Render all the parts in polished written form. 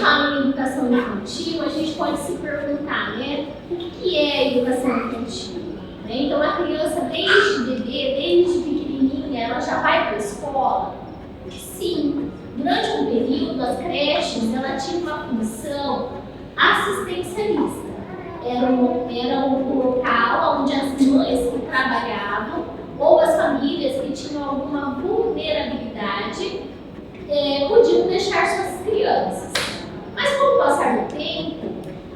fala em educação infantil, a gente pode se perguntar, né, o que é educação infantil? Né? Então, a criança, desde bebê, desde pequenininha, ela já vai para a escola? Sim. Durante um período, as creches, ela tinha uma função assistencialista. Era um local onde as mães que trabalhavam ou as famílias que tinham alguma vulnerabilidade podiam deixar suas crianças. Mas com o passar do tempo,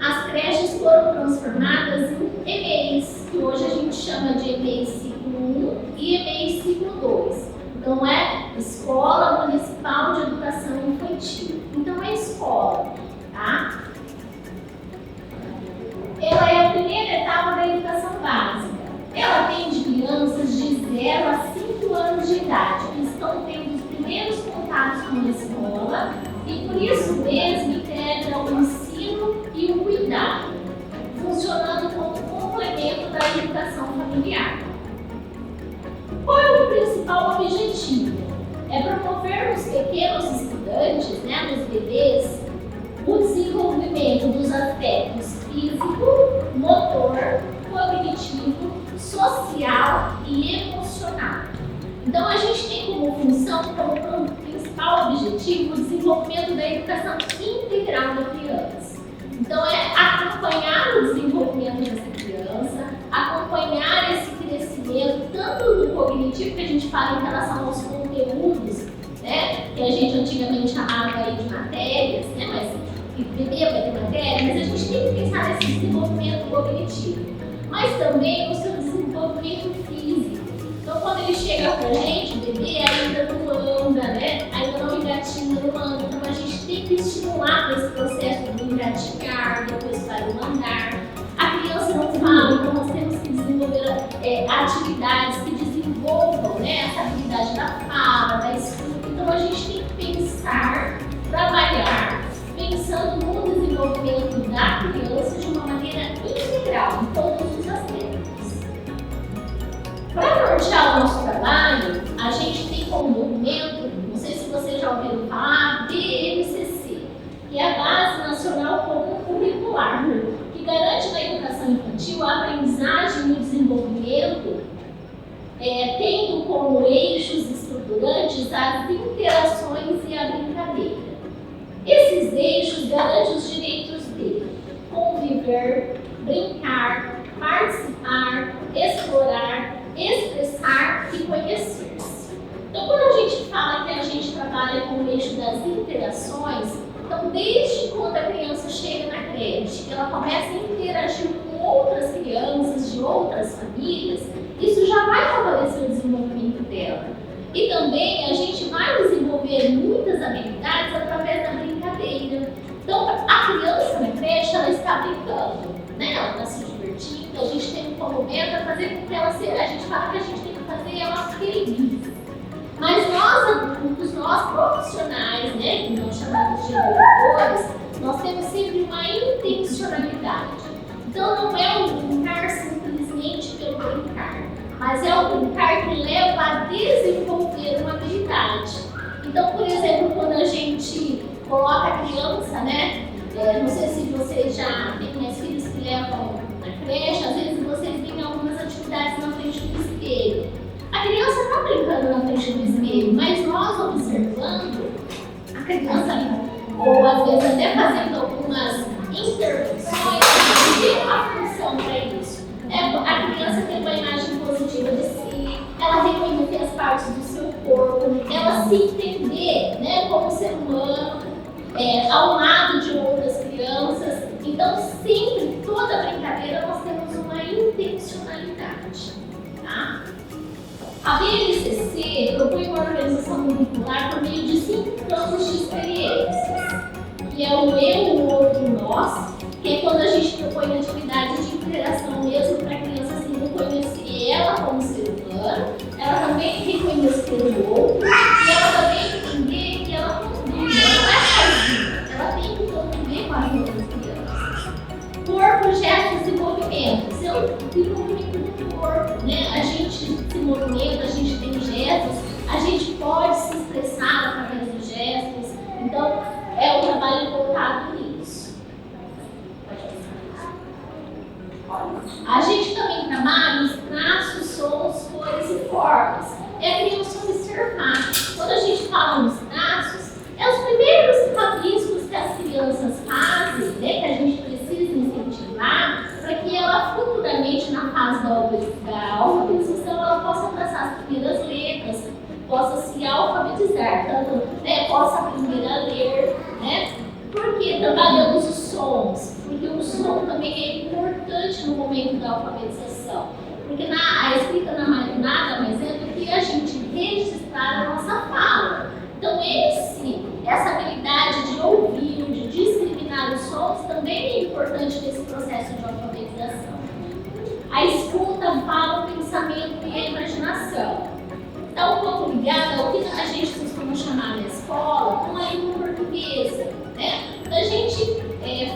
as creches foram transformadas em EMEIs, que hoje a gente chama de EMEI ciclo 1 e EMEI ciclo 2. Então é Escola Municipal de Educação Infantil. Então é escola, tá? Ela é a primeira etapa da educação básica. Ela atende crianças de 0 a 5 anos de idade, que estão tendo os primeiros contatos com a escola e por isso mesmo integra o ensino e o cuidado, funcionando como complemento da educação familiar. Qual é o principal objetivo? É promover nos pequenos estudantes, né, nos bebês, o desenvolvimento dos aspectos físico, motor, cognitivo, social e emocional. Então, a gente tem como função, como principal objetivo, o desenvolvimento da educação integral da criança. Então, é acompanhar o desenvolvimento dessa criança, acompanhar esse crescimento, tanto do cognitivo, que a gente fala em relação aos conteúdos, né, que a gente antigamente chamava aí de matérias, né, mas bebê vai ter matéria, mas a gente tem que pensar nesse desenvolvimento cognitivo, mas também no seu desenvolvimento físico. Então, quando ele chega pra gente, o bebê ainda não anda, né? Ainda não engatinha, não anda. Então, a gente tem que estimular esse processo do engatinhar, depois para o andar. A criança não fala, então nós temos que desenvolver atividades que desenvolvam, né, essa habilidade da fala, da escuta. Então, a gente tem que pensar, trabalhar, pensando no desenvolvimento da criança de uma maneira integral, em todos os aspectos. Para nortear o nosso trabalho, a gente tem como documento, não sei se vocês já ouviram falar, BNCC, que é a Base Nacional Comum Curricular, que garante na educação infantil a aprendizagem e o desenvolvimento, tendo como eixos estruturantes as interações e a brincadeira. Esses eixos garantem os direitos de conviver, brincar, participar, explorar, expressar e conhecer-se. Então, quando a gente fala que a gente trabalha com o eixo das interações, então desde quando a criança chega na creche, ela começa a interagir com outras crianças de outras famílias, isso já vai favorecer o desenvolvimento dela. E também a gente vai desenvolver muitas habilidades através da brincadeira. Então, a criança na creche, ela está brincando, né? Ela está se divertindo, a gente tem como meta fazer com que ela seja, a gente fala que a gente tem que fazer ela feliz. Mas nós adultos, nós profissionais, né, que nós chamamos de educadores, nós temos sempre uma intencionalidade. Então, não é um brincar simplesmente pelo brincar, mas é um brincar que leva a desenvolver uma habilidade. Então, por exemplo, quando a gente coloca a criança, né? Não sei se vocês já têm mais filhos que levam na creche, às vezes vocês veem algumas atividades na frente do espelho. A criança está brincando na frente do espelho, mas nós observando a criança, ou às vezes até fazendo algumas intervenções, a gente tem uma função para isso. A criança tem uma imagem positiva de si, ela reconhecer as partes do seu corpo, ela se entender, né, como ser humano, ao lado de outras crianças. Então, sempre, toda brincadeira, nós temos uma intencionalidade. Tá? A BNCC propõe uma organização curricular por meio de 5 campos de experiências, que é o eu, o outro, o nós, que é quando a gente propõe atividades de interação mesmo para a criança assim, reconhecer ela como ser humano, ela também reconhecer o outro e ela também entender que ela convive, ela não é sozinha, ela tem que conviver com as outras crianças. Corpo, gestos e movimentos, é o desenvolvimento do corpo, né? A gente se movimenta, a gente tem gestos, a gente pode se expressar através dos gestos, então é um trabalho voltado A gente também trabalha os traços, sons, cores e formas. É a criança observar. Quando a gente fala nos traços, é os primeiros rabiscos que as crianças fazem, né, que a gente precisa incentivar, para que ela futuramente, na fase da alfabetização, ela possa traçar as primeiras letras, possa se alfabetizar, tanto, né, possa aprender a ler, né? Por que trabalhamos os sons? Porque o som também é importante no momento da alfabetização. Porque a escrita nada mais é do que a gente registrar a nossa fala. Então, essa habilidade de ouvir, de discriminar os sons, também é importante nesse processo de alfabetização. A escuta, a fala, o pensamento e a imaginação. Está um pouco ligada ao que a gente costuma chamar na escola com a língua portuguesa, né? Da gente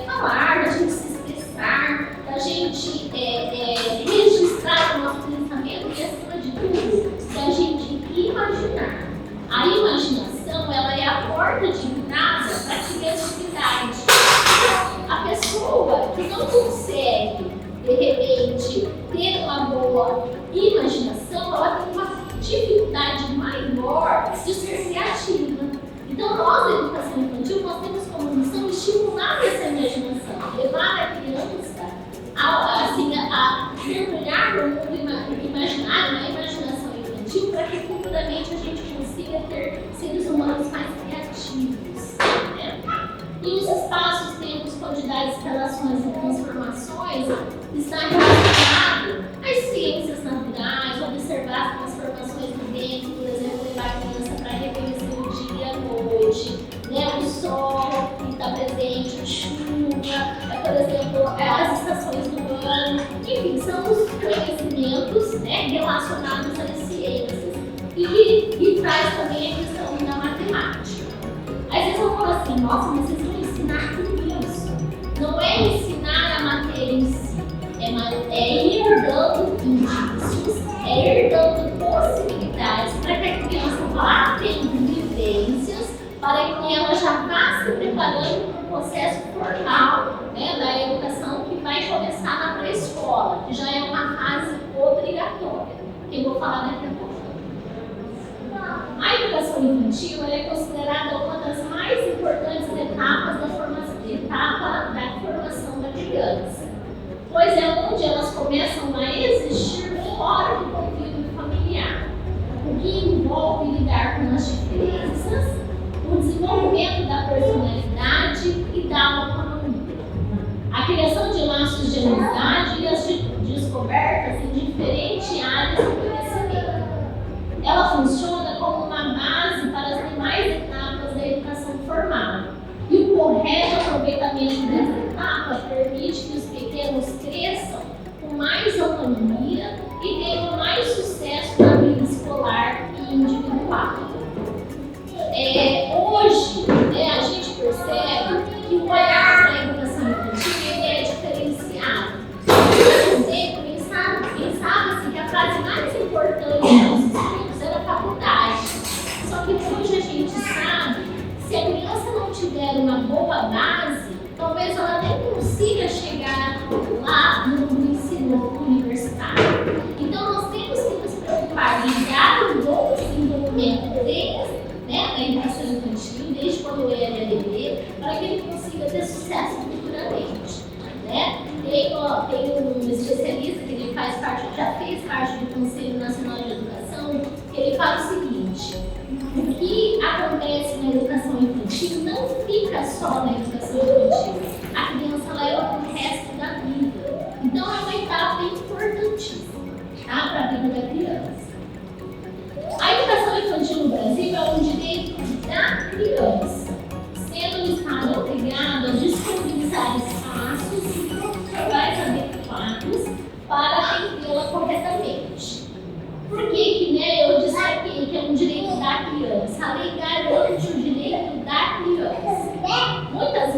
falar, da gente se expressar, da gente registrar o nosso pensamento e, acima de tudo, da gente imaginar. A imaginação, ela é a porta de entrada para a criatividade. A pessoa que não consegue, de repente, ter uma boa imaginação, ela tem uma dificuldade maior de ser criativa. Então, nós, da educação infantil, nós temos como missão estimular essa imaginação, levar a criança a mergulhar no mundo imaginário, na imaginação infantil, para que futuramente a gente consiga ter seres humanos mais criativos. Né? E os espaços, tempos, quantidades, relações e transformações está relacionado às ciências naturais, observar as transformações do dentro, por exemplo, levar a criança para reconhecer o dia e a noite, né? O sol que está presente, a chuva, por exemplo, as estações do ano, enfim, são os conhecimentos, né, relacionados às ciências e traz também a questão da matemática. Às vezes eu falo assim, nossa, mas vocês vão ensinar tudo isso. Não é ensinar a matéria em si, é ir dando indícios, é ir dando possibilidades para que a criança vá tendo vivências, para que ela já vá se preparando para o processo formal, né, da educação que vai começar na pré-escola, que já é uma fase obrigatória, que eu vou falar daqui a pouco. A educação infantil é considerada uma das mais importantes etapas da formação da criança, pois é onde elas começam a existir fora do convívio familiar, o que envolve lidar com as diferenças, o desenvolvimento da personalidade e da autonomia, a criação de laços de amizade e as descobertas em diferentes áreas do conhecimento. Ela funciona como uma base para as demais etapas da educação formal. E o correto aproveitamento dessa etapa permite que os pequenos cresçam com mais autonomia e tenham mais sucesso na vida escolar e individual. Hoje, a gente percebe que o olhar para a educação infantil é diferenciado. Por exemplo, pensava-se que a fase mais importante dos estudos era a faculdade. Só que hoje a gente sabe, se a criança não tiver uma boa base, talvez ela nem consiga chegar lá no ensino universitário. Então, nós temos que nos preocupar em dar um bom desenvolvimento deles, né, na educação infantil, desde quando ele é bebê, para que ele consiga ter sucesso futuramente. Né? Tem um especialista que ele já fez parte do Conselho Nacional de Educação, que ele fala o seguinte: o que acontece na educação infantil não fica só na educação infantil, a criança leva para o resto da vida. Então é uma etapa importantíssima, tá, para a vida da criança. A educação infantil no Brasil é um direito da criança, sendo o Estado obrigado a disponibilizar espaços e profissionais adequados para atendê-la corretamente. Por que eu destaquei que é um direito da criança? A lei garante o direito da criança. Muitas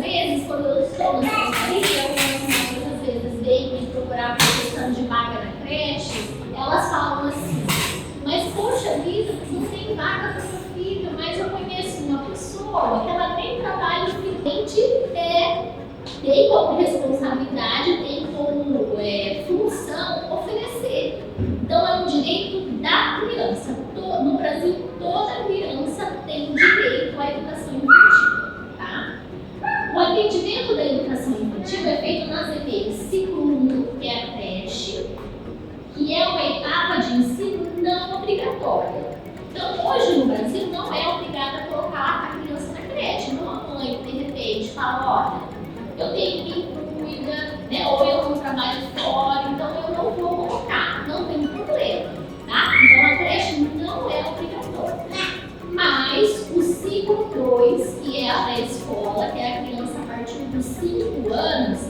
pré-escola, que é a criança a partir dos 5 anos,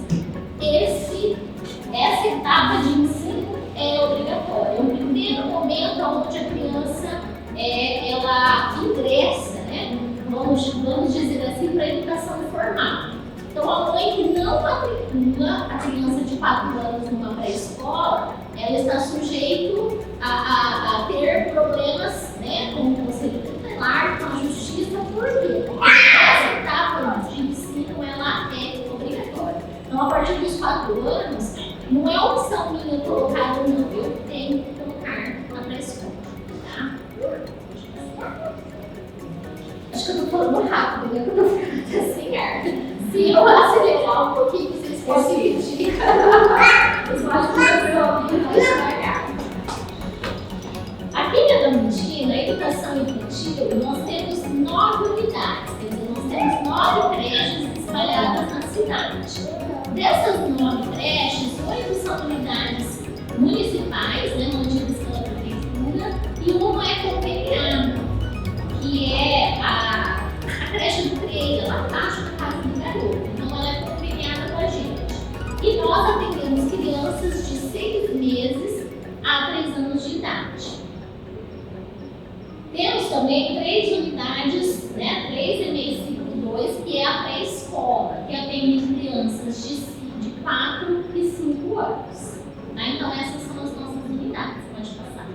essa etapa de ensino é obrigatória. É o primeiro momento onde a criança ela ingressa, né? Vamos dizer assim, para a educação formal. Então, a mãe que não matricula a criança de 4 anos numa pré-escola, ela está sujeita a ter problemas, né, com o conselho tutelar, com a justiça, por quê? Porque essa etapa de ensino ela é obrigatória. Então, a partir dos 4 anos, não é opção minha colocar ou não, eu tenho que colocar na pré-escola. Tá? Acho que eu estou falando rápido, né? Porque eu estou ficando até sem ar. Se eu acelerar um pouquinho, vocês podem pedir. Os mais mais devagar. Aqui na Diamantina, a educação infantil, nós temos 9 unidades, quer dizer, nós temos 9 creches espalhadas na cidade. Dessas 9 creches, 8 são unidades municipais, né, mantidas pela prefeitura, e uma é conveniada, que é a creche do CREI, lá abaixo da casa do garoto. Então ela é conveniada com a gente. E nós atendemos crianças de 6 meses a 3 anos de idade. Temos também 3 unidades, né, 3 EMEI ciclo 2, que é a pré-escola, que atende crianças de 4 e 5 anos. Tá? Então essas são as nossas unidades, pode passar.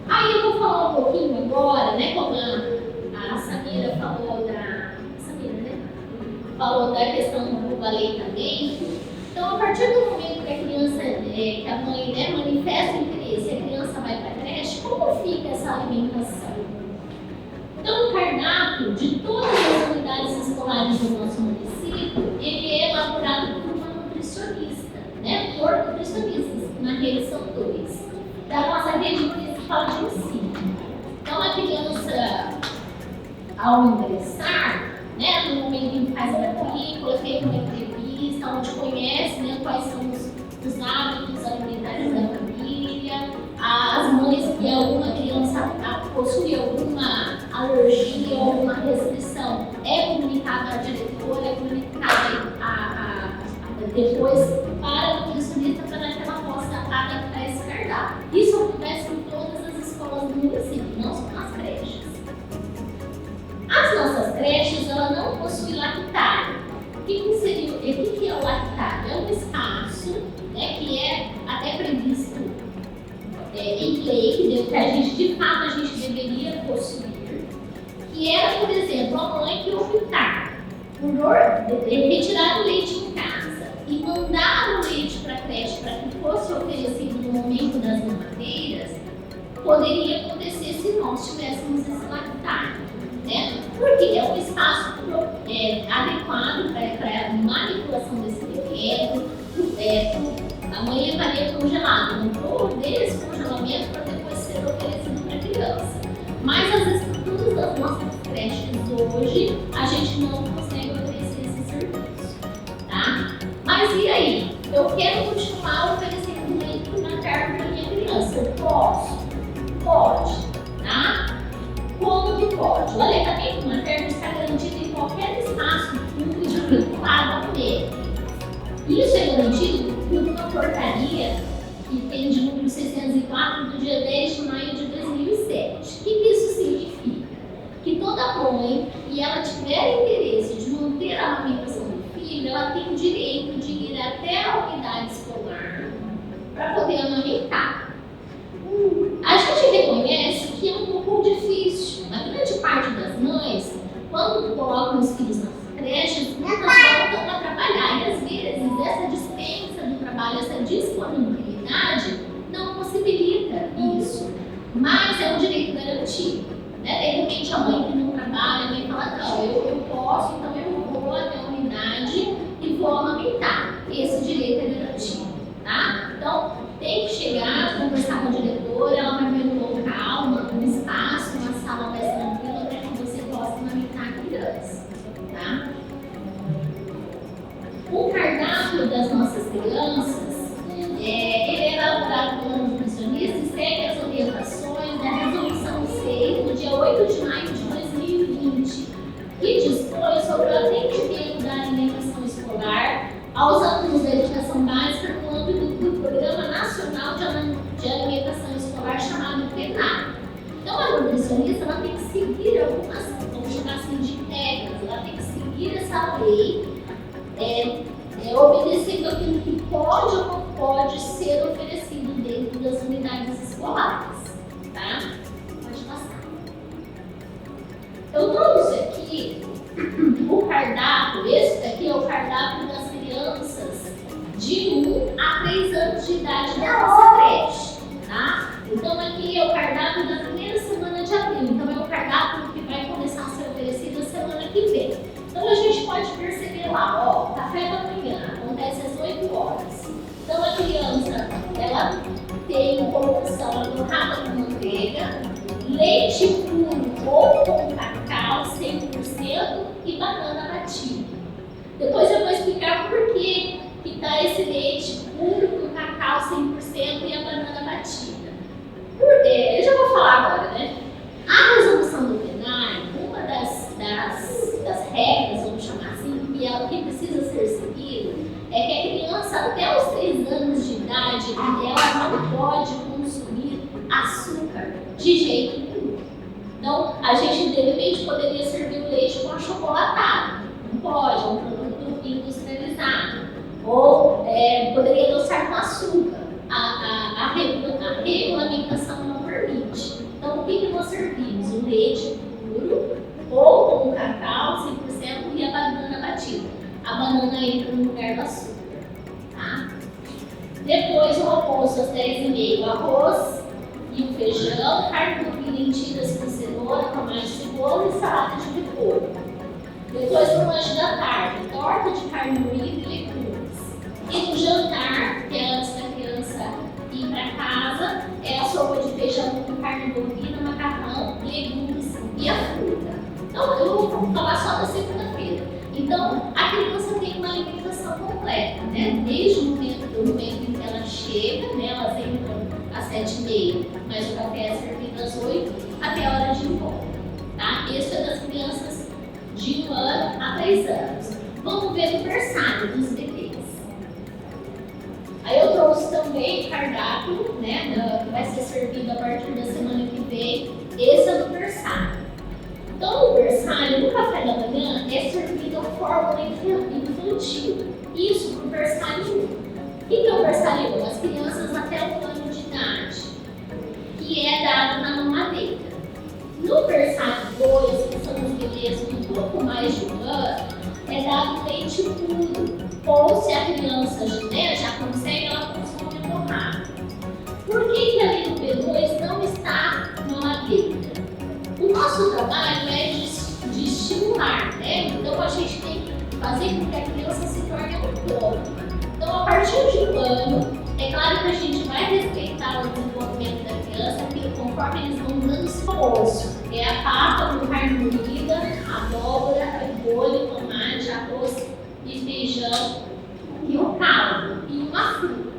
Aí eu vou falar um pouquinho agora, né, como a Samira falou falou da questão do aleitamento. Então, a partir do momento que a criança, que a mãe, né, manifesta interesse e a criança vai para a creche, como fica essa alimentação? Então, o cardápio de todas as unidades escolares do nosso município, ele é elaborado por uma nutricionista, né, por nutricionistas, na rede são 2, da nossa rede municipal de ensino. Então, a criança, ao ingressar, né, no momento em que faz a matrícula, feita uma entrevista, onde conhece, né, quais são os hábitos alimentares da família, as mães que alguma criança possui alguma alergia ou alguma restrição, é comunicado à diretora, é comunicado depois para a nutricionista para que ela possa adaptar esse cardápio. Isso acontece em todas as escolas do município, não só nas creches. As nossas creches, ela não possui lactário. O que é o lactário? É um espaço, né, que é até previsto em lei, que a gente, de fato, a gente deveria possuir, que era, por exemplo, a mãe que optar por retirar o leite em casa e mandar o leite para a creche para que fosse oferecido no momento das mamadeiras, poderia acontecer se nós tivéssemos esse lactário. Né? Porque é um espaço adequado para a manipulação desse bebê, a mãe levaria congelado, para o descongelamento para depois ser oferecido para a criança. Mas as estruturas das nossas creches hoje, a gente não consegue oferecer esse serviço. Tá? Mas e aí? Eu quero continuar oferecendo leite materno para minha criança. Eu posso? Pode. Tá? Como que pode? O aleitamento materno está garantido em qualquer espaço público vinculado ao meio. Isso é garantido por uma portaria que tem de número 604 do dia 10 de maio de 2007. O que isso significa? Que toda mãe que ela tiver interesse de manter a amamentação do filho, ela tem o direito de ir até a unidade escolar para poder amamentar. A gente reconhece que é um pouco difícil. A grande parte das mães, quando colocam os filhos nas creches, muitas voltam para trabalhar. E às vezes essa dispensa essa lei, obedecendo aquilo que pode ou não pode ser oferecido dentro das unidades escolares, tá? Pode passar. Eu trouxe aqui o cardápio, esse daqui é o cardápio das crianças de 1 a 3 anos de idade da nossa creche, tá? Então aqui é o cardápio da primeira semana de abril, então é o cardápio que vai começar a ser oferecido a semana que vem. Então a gente pode perceber lá, ó, café da manhã, acontece às 8 horas. Então a criança, ela tem como opção torrada com manteiga, leite puro ou com cacau 100% e banana batida. Depois eu vou explicar por que dá esse leite puro com cacau 100% e a banana batida. Eu já vou falar agora, né? A resolução do plenário, uma das regras, vamos chamar assim, que é o que precisa ser seguido, é que a criança até os 3 anos de idade, ela não pode consumir açúcar de jeito nenhum. Então, a gente de repente poderia servir o leite com achocolatado. Não pode, é um produto industrializado. Ou poderia adoçar com açúcar. A regulamentação não permite. Então, o que nós servimos? O leite puro ou com cacau 100% e a banana batida. A banana entra no lugar do açúcar. Tá? Depois, o almoço às 10h30, arroz e o feijão, carne bovina em tiras com cenoura, tomate, cebola e salada de repolho. Depois, no lanche da tarde, torta de carne moída e legumes. E no jantar, que é antes da criança ir para casa, é a sopa de feijão com carne bovina, macarrão, legumes e a fruta. Então, eu vou falar só da segunda-feira. Então, a criança tem uma alimentação completa, né? Desde o momento em que ela chega, né? Elas entram às 7h30, mas o café é servido às 8h até a hora de ir embora, tá? Isso é das crianças de 1 ano a 3 anos. Vamos ver o berçário dos bebês. Aí eu trouxe também o cardápio, né? Que vai ser servido a partir da semana que vem. Esse é do berçário. Então, o berçário no café da manhã é servido a fórmula infantil. Isso para o berçário 1. O que é o berçário 1? As crianças até 1 ano de idade, que é dado na mamadeira. No berçário 2, que são os bebês com um pouco mais de 1 ano, é dado leite puro. Ou se a criança já consegue, ela consome torrado. Por que a lei do B2 não está na mamadeira? O nosso trabalho é de estimular, né? Então a gente tem que fazer com que a criança se torne autônoma. Então, a partir de 1 ano, é claro que a gente vai respeitar o desenvolvimento da criança, porque conforme eles vão dando esforço, é a papa com carne moída, abóbora, repolho, tomate, arroz e feijão e o caldo e uma fruta,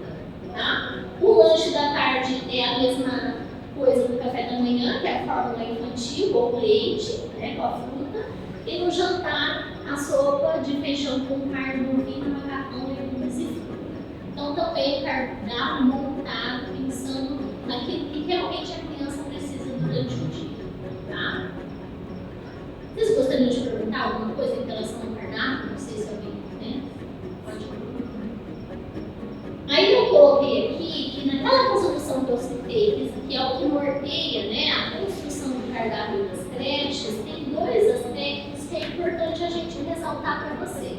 tá? O lanche da tarde é a mesma coisa do café da manhã, que é a fórmula infantil, ou leite, né, com a fruta, e no jantar a sopa de feijão com carne bovina, macarrão, legumes e fruta. Então também o cardápio montado pensando naquilo que realmente a criança precisa durante o dia, tá? Vocês gostariam de perguntar alguma coisa em relação ao cardápio? Não sei se alguém, né? Pode perguntar. Aí eu coloquei aqui que naquela resolução que eu citei, que é o que norteia, né, a construção do cardápio das creches, tem 2 aspectos que é importante a gente ressaltar para vocês.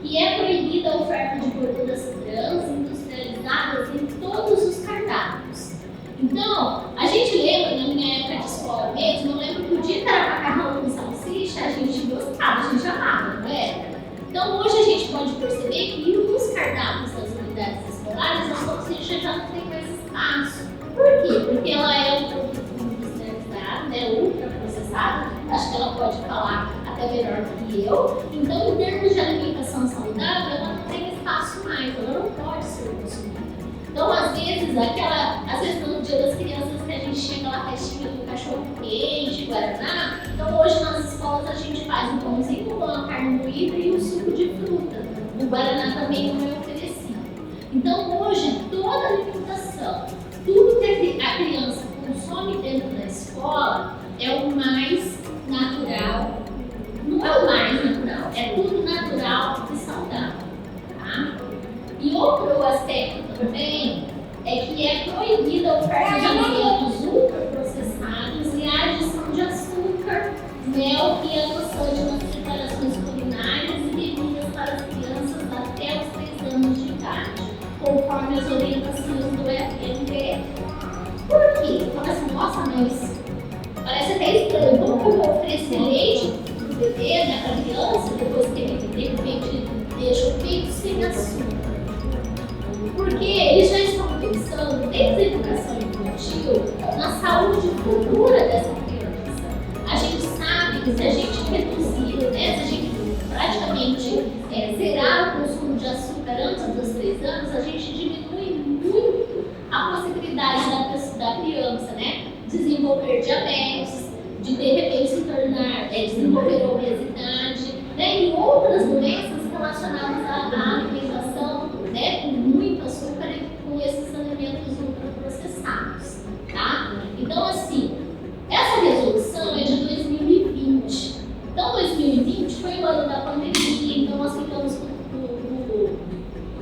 Que é proibida a oferta de gorduras trans industrializadas em todos os cardápios. Então, a gente lembra, na minha época de escola mesmo, eu lembro que o dia que era macarrão com salsicha, a gente gostava, a gente amava, não era? Então, hoje a gente pode perceber que nos cardápios das unidades escolares, a salsicha já não tem mais espaço. Por quê? Porque ela é um produto industrializado, né, ultraprocessado, acho que ela pode falar até melhor que eu. Então, em termos de alimentação saudável, ela não tem espaço mais, ela não pode ser consumida. Então, às vezes no dia das crianças que a gente chega lá restinho do cachorro quente, guaraná, então hoje nas escolas a gente faz um pãozinho com uma carne moída e um suco de fruta. O guaraná também não é oferecido. Então, hoje, toda a alimentação, tudo que a criança consome dentro da escola é o mais natural. Não é o mais natural, é tudo Parece até estranho. Como que eu vou oferecer leite pro bebê, né, pra criança, depois que ele de repente deixa o peito sem açúcar? Porque eles já estão pensando, desde a educação infantil, na saúde futura dessa criança. A gente sabe que se a gente reduzir, né, se a gente praticamente zerar o consumo de açúcar antes dos 3 anos, a gente diminui muito a possibilidade da criança, né, desenvolver diabetes, de repente se tornar, desenvolver obesidade, né, e outras doenças relacionadas à alimentação, né, com muito açúcar e com esses alimentos ultraprocessados, tá? Então, assim, essa resolução é de 2020. Então, 2020 foi o ano da pandemia, então nós ficamos com o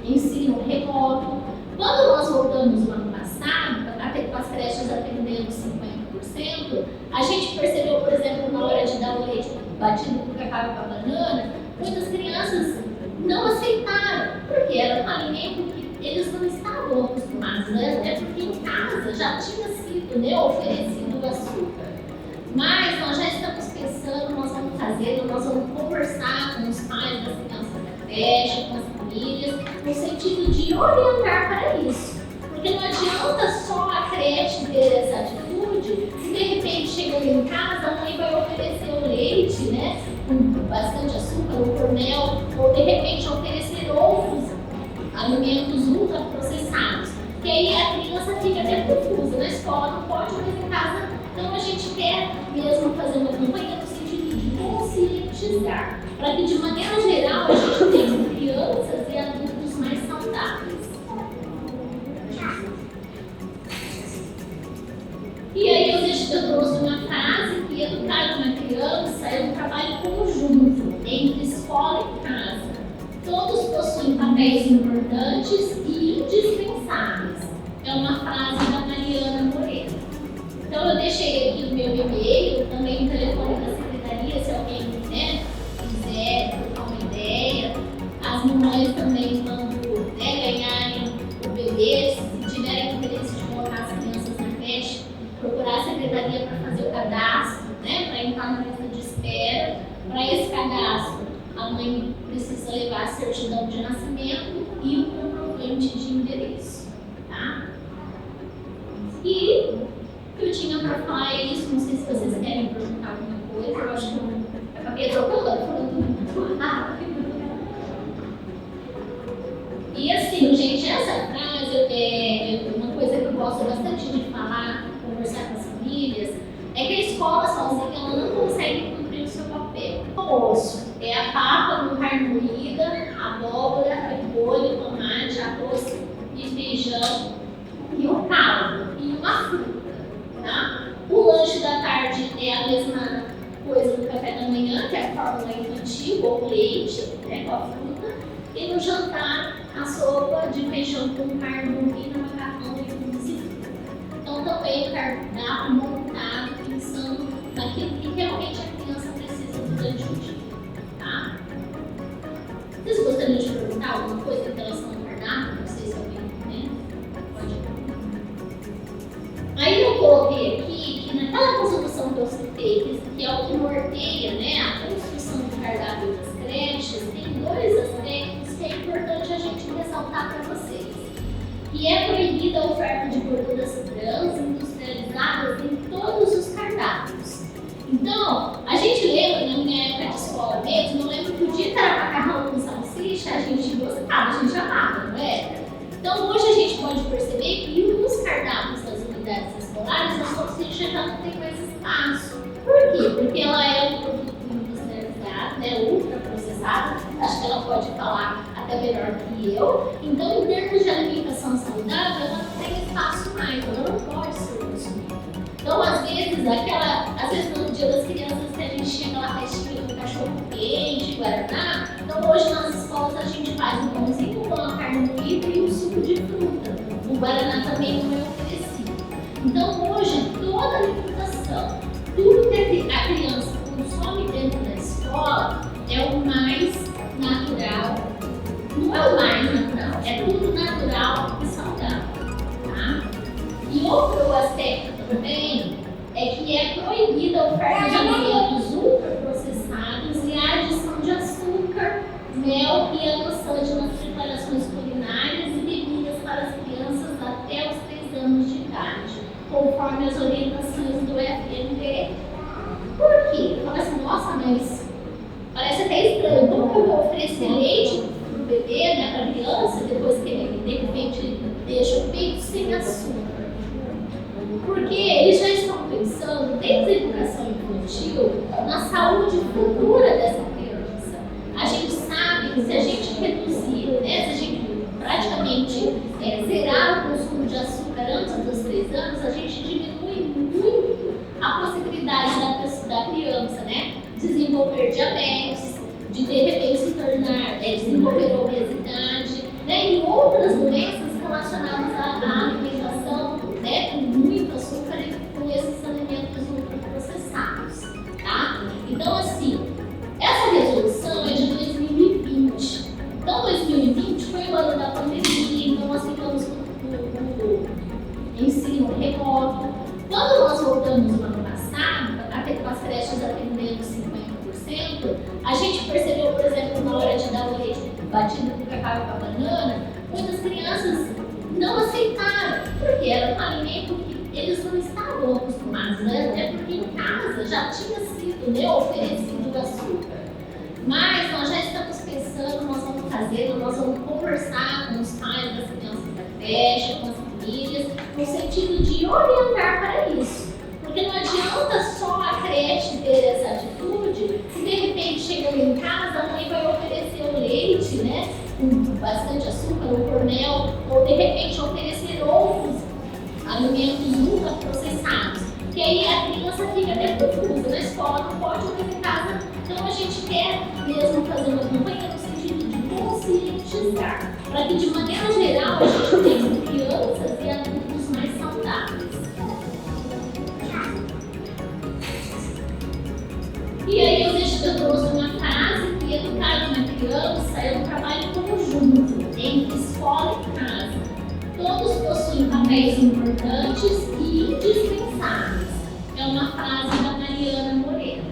ensino remoto. Quando nós voltamos no ano passado, até com as creches atendendo 50%, a gente percebeu, por exemplo, na hora de dar o leite batido com cacau e com a banana, muitas crianças não aceitaram, porque era um alimento que eles não estavam acostumados, né? Até porque em casa já tinha sido, né, oferecido o açúcar. Mas nós já estamos pensando, nós vamos fazer, nós vamos conversar com os pais das crianças da creche, com as famílias, no sentido de orientar para isso. Porque não adianta só a creche ter essa atitude, se de repente chegando em casa, a mãe vai oferecer o leite, né, com bastante açúcar ou por mel, ou de repente oferecer outros alimentos ultraprocessados. Que aí a criança fica até confusa, na escola não pode, mas em casa. Então a gente quer mesmo fazer uma campanha no sentido de conscientizar, para que de maneira geral a gente tenha crianças e adultos mais saudáveis. E aí eu trouxe uma frase que educar uma criança é um trabalho conjunto entre escola e casa. Todos possuem papéis importantes e indispensáveis. É uma frase da Mariana Moreira. Então eu deixei aqui o meu e-mail, também o telefone da secretaria, se alguém, né, quiser trocar uma ideia. As mamães também, quando, né, ganharem o bebê, se tiverem interesse de colocar as crianças na creche, procurar a secretaria para fazer o cadastro, né, para entrar na lista de espera. Para esse cadastro, a mãe precisa levar a certidão de nascimento e o comprovante de endereço, tá? E o que eu tinha para falar é isso. Não sei se vocês querem perguntar alguma coisa. Eu acho que eu acabei atropelando, falando muito rápido. E assim, gente, essa frase é uma coisa que eu gosto bastante de falar, conversar com as famílias, é que a escola sozinha ela não consegue cumprir o seu papel. O almoço é a papa com carne moída, abóbora, repolho, tomate, arroz e feijão e um caldo e uma fruta. Tá? O lanche da tarde é a mesma coisa do café da manhã, que é a fórmula infantil, ou leite, né, com a fruta. E no jantar, a sopa de feijão com carne bovina, macarrão e frutas e fruta. Então também o cardápio montado, pensando naquilo que realmente a criança precisa durante o dia. Tá? Vocês gostariam de perguntar alguma coisa em relação ao cardápio? Não sei se alguém, né? Pode perguntar. Aí eu coloquei aqui que naquela resolução que eu citei, que é o que norteia, né, a construção do cardápio das creches, tem 2 aspectos que é importante a gente ressaltar para vocês. Que é proibida a oferta de gorduras trans industrializadas em todos os cardápios. Então, a gente lembra, na minha época de escola mesmo, eu lembro que o dia que era macarrão com salsicha, a gente gostava, a gente amava, não era? Então, hoje a gente pode perceber que nos cardápios das unidades escolares, a salsicha já não tem mais espaço. Por quê? Porque ela é um produto industrializado, né, ultraprocessado, acho que ela pode falar até melhor que eu. Então, em termos de alimentação saudável, ela não tem espaço mais, ela não pode ser consumida. Então, às vezes no dia das crianças que a gente tinha aquela festinha com cachorro quente, guaraná, então hoje nas escolas a gente faz um pãozinho com a carne moída e um suco de fruta. O guaraná também não é oferecido. Então, hoje, toda a alimentação, tudo que a criança consome dentro da escola é o mais natural. Não é o mais natural, é tudo natural e saudável. Tá? E outro aspecto também é que é proibido evita a oferta de alimentos ultraprocessados e a adição de açúcar, mel e adoçante nas preparações culinárias e bebidas para as crianças até os 3 anos de idade, conforme as orientações do FNDE. Por quê? Fala assim, nossa, mas parece até estranho, como que eu vou oferecer leite para o bebê, né, para a criança, depois que ele de repente deixa o peito sem açúcar? Porque eles já estão pensando, desde a educação infantil, na saúde futura dessa criança. A gente sabe que se a gente reduzir, né, se a gente praticamente zerar o consumo de açúcar antes dos 3 anos, a gente diminui muito a possibilidade da criança, né, desenvolver diabetes, de repente se tornar, desenvolver obesidade, né, e outras doenças relacionadas à alimentação, né, com muito açúcar e com esses alimentos ultraprocessados, tá? Então, assim, essa resolução é de 2020. Então, 2020 foi o ano da pandemia, então nós ficamos com o ensino remoto. Quando nós voltamos no ano passado, até com as creches atendendo 50%, a gente percebeu, por exemplo, na hora de dar o leite batido com cacau e com a banana, muitas crianças não aceitaram, porque era um alimento que eles não estavam acostumados, né? Até porque em casa já tinha sido, né, oferecido o açúcar. Mas nós já estamos pensando, nós vamos fazer, nós vamos conversar com os pais das crianças da creche, com as famílias, no sentido de orientar para isso. Porque não adianta só a creche ter essa atitude, se de repente chegando em casa, a mãe vai oferecer o leite, né, com bastante açúcar, ou por mel, ou de repente oferecer outros alimentos ultraprocessados. Que aí a criança fica até confusa, na escola não pode, mas em casa. Então a gente quer mesmo fazer uma campanha no sentido de conscientizar, para que de maneira geral a gente tenha crianças e adultos mais saudáveis. E aí eu trouxe uma frase que educar uma criança é um trabalho conjunto entre escola e casa. Todos possuem papéis importantes e indispensáveis. É uma frase da Mariana Moreno.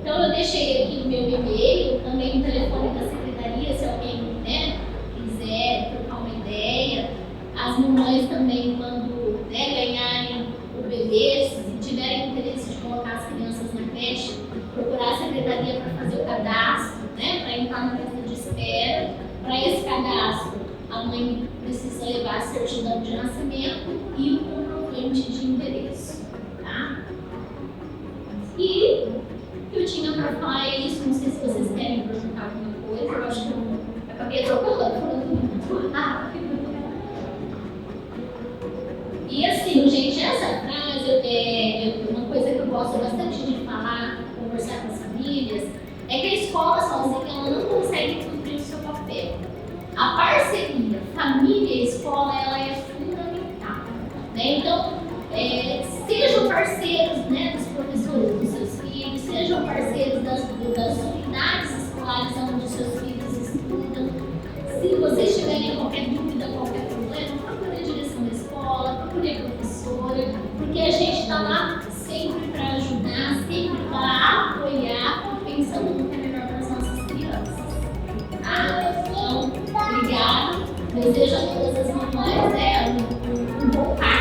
Então eu deixei aqui o meu e-mail, também o telefone da secretaria, se alguém, né, quiser trocar uma ideia. As mamães também, quando, né, ganharem o bebê, se tiverem interesse de colocar as crianças na creche, procurar a secretaria para fazer o cadastro, né, para entrar na lista de espera. Para esse cadastro, a mãe precisa levar a certidão de nascimento e o comprovante de endereço, tá? E eu tinha para falar é isso, não sei se vocês querem perguntar alguma coisa, eu acho que eu acabei atropelando, falando muito rápido. E assim, gente, essa frase é uma coisa que eu gosto bastante de falar, conversar com as famílias, é que a escola sozinha ela não consegue cumprir o seu papel. A parceria família e escola ela é fundamental, né? Então, sejam parceiros, né, dos professores dos seus filhos, sejam parceiros das unidades escolares onde os seus filhos estudam. Se vocês tiverem qualquer dúvida, qualquer problema, procure a direção da escola, procure a professora, porque a gente está lá sempre para ajudar, sempre para apoiar, pensando no que é melhor para as nossas crianças. Então, obrigada. Desejo a todas as mamães, né, um bom parto.